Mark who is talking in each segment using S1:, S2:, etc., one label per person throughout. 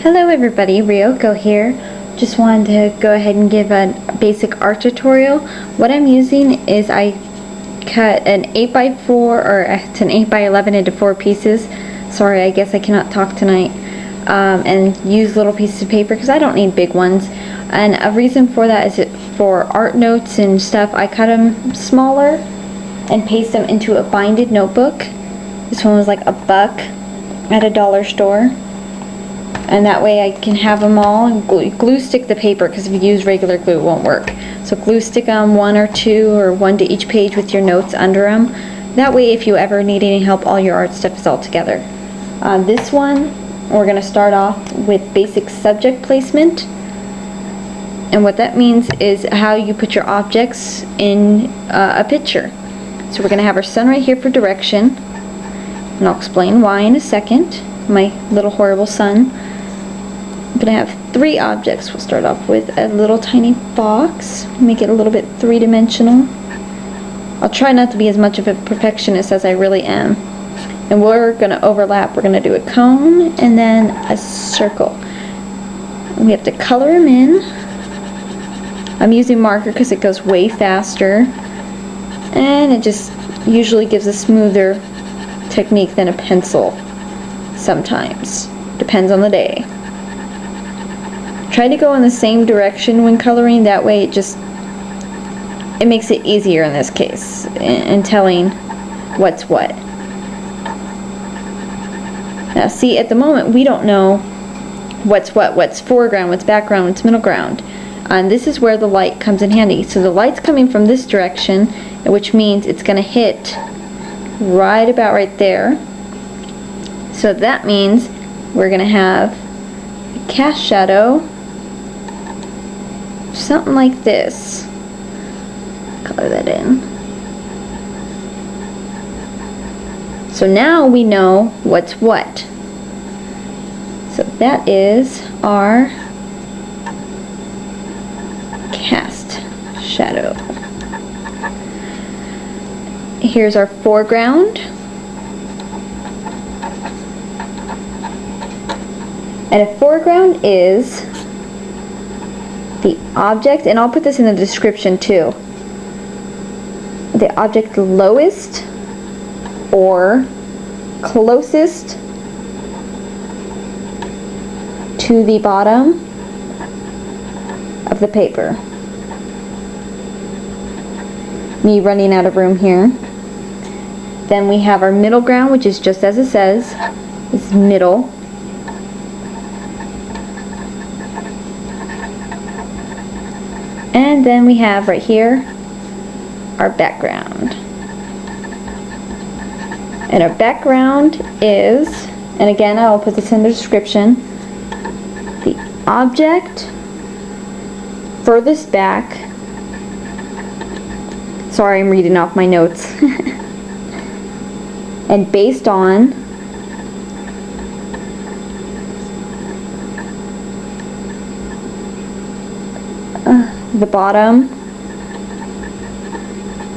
S1: Hello everybody, Ryoko here. Just wanted to go ahead and give a basic art tutorial. What I'm using is I cut an 8x4 or it's an 8x11 into 4 pieces. Sorry, I guess I cannot talk tonight. And use little pieces of paper because I don't need big ones. And a reason for that is for art notes and stuff, I cut them smaller and paste them into a binded notebook. This one was like $1 at a dollar store. And that way I can have them all and glue stick the paper, because if you use regular glue it won't work. So glue stick on 1 or 2 or 1 to each page with your notes under them. That way if you ever need any help, all your art stuff is all together. This one we're going to start off with basic subject placement. And what that means is how you put your objects in a picture. So we're going to have our sun right here for direction. And I'll explain why in a second. My little horrible sun. I'm going to have 3 objects. We'll start off with a little tiny box. Make it a little bit 3-dimensional. I'll try not to be as much of a perfectionist as I really am. And we're going to overlap. We're going to do a cone and then a circle. And we have to color them in. I'm using marker because it goes way faster. And it just usually gives a smoother technique than a pencil. Sometimes. Depends on the day. Try to go in the same direction when coloring, that way it makes it easier in this case in telling what's what. Now see, at the moment we don't know what's what, what's foreground, what's background, what's middle ground. And this is where the light comes in handy. So the light's coming from this direction, which means it's going to hit right about right there. So that means we're going to have a cast shadow, something like this. Color that in. So now we know what's what. So that is our cast shadow. Here's our foreground. And a foreground is the object, and I'll put this in the description too, the object lowest or closest to the bottom of the paper. Me running out of room here. Then we have our middle ground, which is just as it says, it's middle. And then we have right here our background. And our background is, and again I'll put this in the description, the object furthest back. Sorry, I'm reading off my notes. And based on the bottom.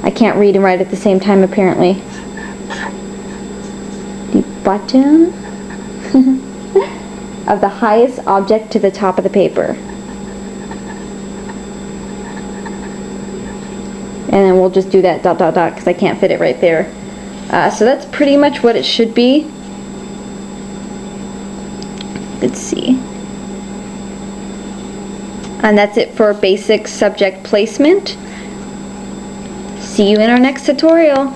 S1: I can't read and write at the same time apparently. The bottom of the highest object to the top of the paper. And then we'll just do that ... because I can't fit it right there. So that's pretty much what it should be. Let's see. And that's it for basic subject placement. See you in our next tutorial.